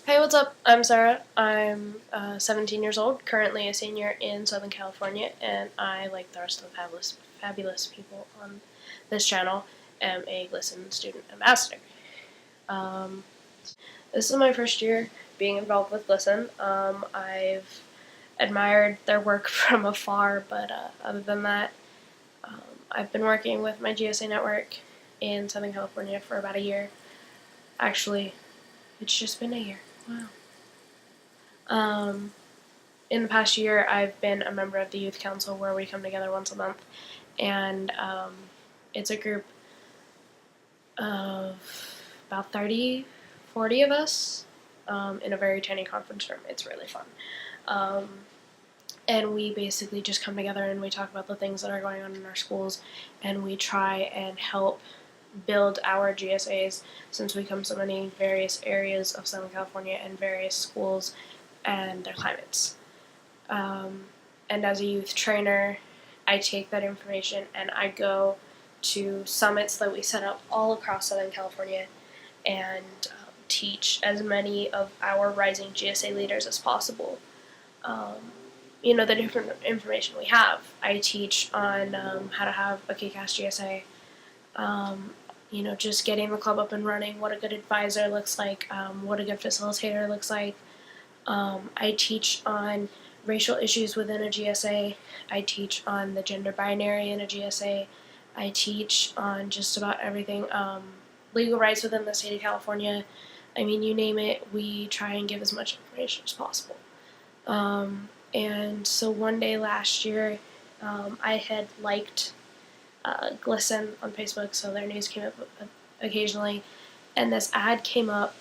Hey, what's up? I'm Sarah. I'm 17 years old, currently a senior in Southern California, and I, like the rest of the fabulous people on this channel, am a GLSEN student ambassador. This is my first year being involved with GLSEN. I've admired their work from afar, but other than that, I've been working with my GSA network in Southern California for about a year. Actually, it's just been a year. Wow. In the past year, I've been a member of the youth council where we come together once a month, and it's a group of about 40 of us in a very tiny conference room. It's really fun. And we basically just come together and we talk about the things that are going on in our schools, and we try and help build our GSAs, since we come so many various areas of Southern California and various schools and their climates. And as a youth trainer, I take that information and I go to summits that we set up all across Southern California and teach as many of our rising GSA leaders as possible. The different information we have. I teach on how to have a kick-ass GSA, just getting the club up and running, what a good advisor looks like, what a good facilitator looks like. I teach on racial issues within a GSA. I teach on the gender binary in a GSA. I teach on just about everything. Legal rights within the state of California. I mean, you name it, we try and give as much information as possible. And so one day last year, I had liked GLSEN on Facebook, so their news came up occasionally, and this ad came up.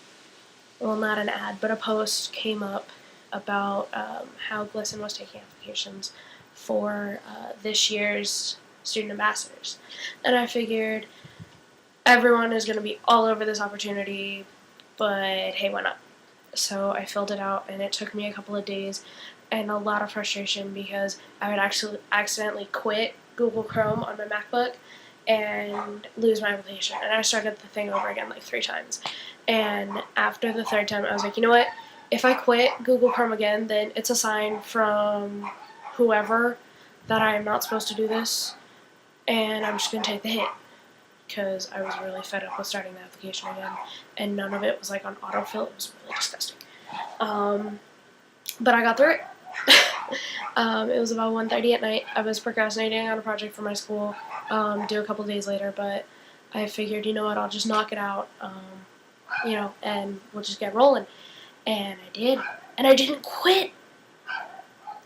Well, not an ad, but a post came up about how GLSEN was taking applications for this year's student ambassadors. And I figured everyone is going to be all over this opportunity, but hey, why not? So I filled it out, and it took me a couple of days and a lot of frustration because I would actually accidentally quit Google Chrome on my MacBook and lose my application. And I started the thing over again like 3 times. And after the 3rd time, I was like, you know what? If I quit Google Chrome again, then it's a sign from whoever that I am not supposed to do this, and I'm just going to take the hit. Because I was really fed up with starting the application again, and none of it was like on autofill. It was really disgusting. But I got through it. It was about 1:30 at night. I was procrastinating on a project for my school, due a couple days later, but I figured, you know what, I'll just knock it out, and we'll just get rolling. And I did. And I didn't quit.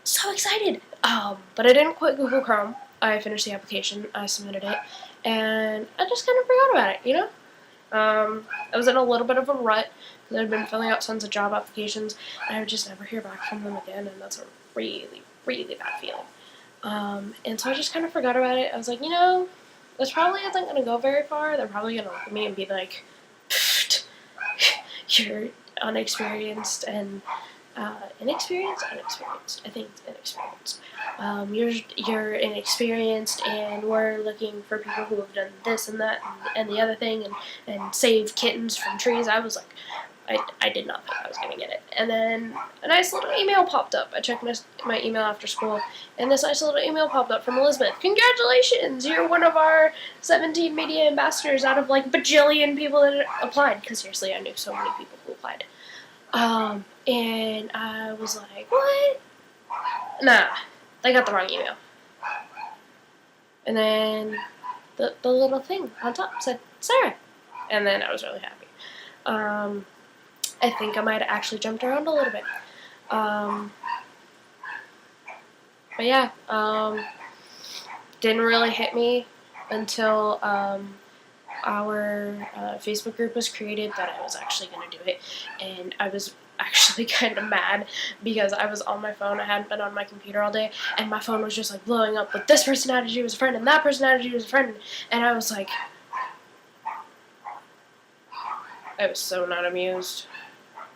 So excited. But I didn't quit Google Chrome. I finished the application, I submitted it, and I just kind of forgot about it, I was in a little bit of a rut because I'd been filling out tons of job applications, and I would just never hear back from them again, and that's a really, really bad feeling. And so I just kind of forgot about it. I was like, this probably isn't going to go very far. They're probably going to look at me and be like, you're unexperienced and inexperienced? Unexperienced. I think it's inexperienced. You're inexperienced, and we're looking for people who have done this and that and the other thing and saved kittens from trees. I was like, I did not think I was going to get it. And then a nice little email popped up. I checked my email after school, and this nice little email popped up from Elizabeth. Congratulations! You're one of our 17 media ambassadors out of like bajillion people that applied. Because seriously, I knew so many people who applied. And I was like, what? Nah, they got the wrong email. And then the little thing on top said, Sarah. And then I was really happy. I think I might have actually jumped around a little bit. But yeah, didn't really hit me until our Facebook group was created that I was actually going to do it, and I was actually kind of mad because I was on my phone. I hadn't been on my computer all day, and my phone was just like blowing up with this person added you as a friend and that person added you as a friend, and I was like, I was so not amused,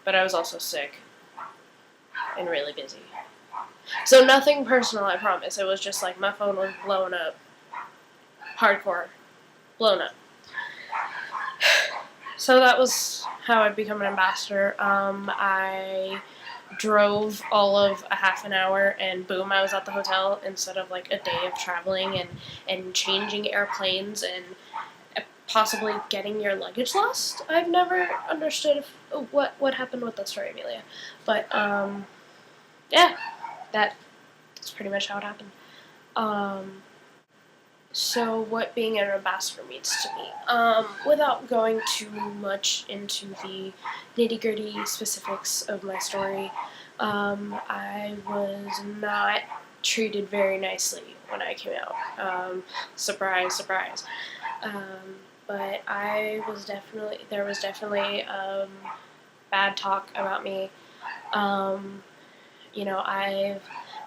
but I was also sick and really busy. So nothing personal, I promise. It was just like my phone was blowing up. Hardcore. Blown up. So that was how I become an ambassador. I drove all of a half an hour, and boom, I was at the hotel instead of like a day of traveling and changing airplanes and possibly getting your luggage lost. I've never understood what happened with that story, Amelia. But yeah, that's pretty much how it happened. Um, so what being an ambassador means to me, without going too much into the nitty-gritty specifics of my story, I was not treated very nicely when I came out. Surprise, surprise. But there was definitely bad talk about me. Um, I've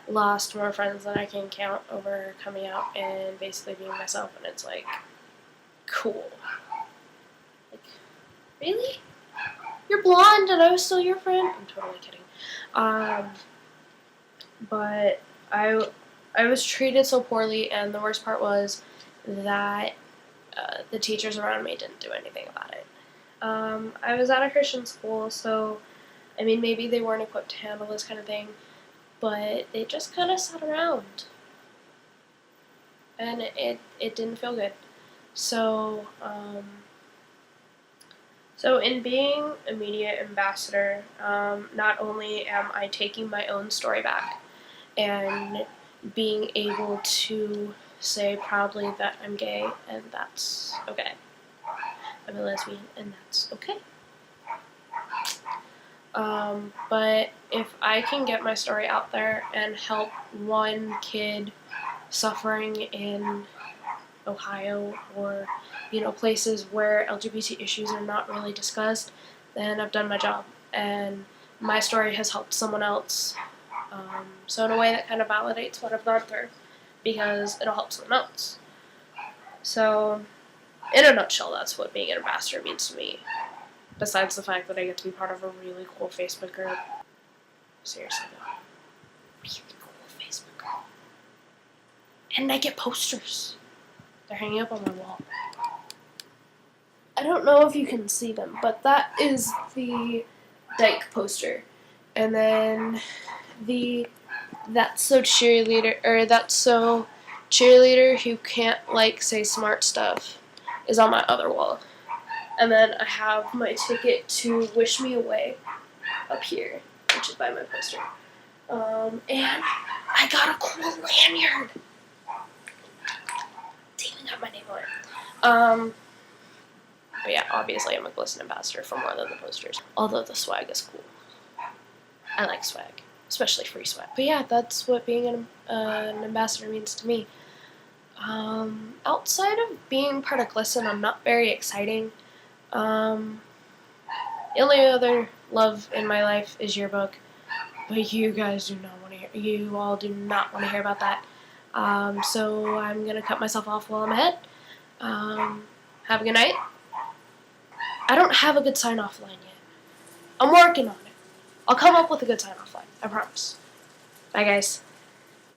lost more friends than I can count over coming out and basically being myself, and it's like, cool. Like, really? You're blonde and I was still your friend? I'm totally kidding. But I was treated so poorly, and the worst part was that the teachers around me didn't do anything about it. I was at a Christian school, so I mean, maybe they weren't equipped to handle this kind of thing, but they just kind of sat around, and it didn't feel good. So, so in being a media ambassador, not only am I taking my own story back and being able to say proudly that I'm gay, and that's okay. I'm a lesbian, and that's okay. But if I can get my story out there and help one kid suffering in Ohio or, places where LGBT issues are not really discussed, then I've done my job. And my story has helped someone else. So in a way that kind of validates what I've gone through, because it'll help someone else. So, in a nutshell, that's what being an ambassador means to me. Besides the fact that I get to be part of a really cool Facebook group. Seriously though. Really cool Facebook group. And I get posters. They're hanging up on my wall. I don't know if you can see them, but that is the Dyke poster. And then the That's So Cheerleader Who Can't Say Smart Stuff is on my other wall. And then I have my ticket to Wish Me Away up here, which is by my poster. And I got a cool lanyard. It's even got my name on it. But yeah, obviously I'm a GLSEN ambassador for more than the posters. Although the swag is cool. I like swag, especially free swag. But yeah, that's what being an ambassador means to me. Outside of being part of GLSEN, I'm not very exciting. The only other love in my life is yearbook, but you guys do not want to hear. You all do not want to hear about that. So I'm gonna cut myself off while I'm ahead. Have a good night. I don't have a good sign-off line yet. I'm working on it. I'll come up with a good sign-off line. I promise. Bye, guys.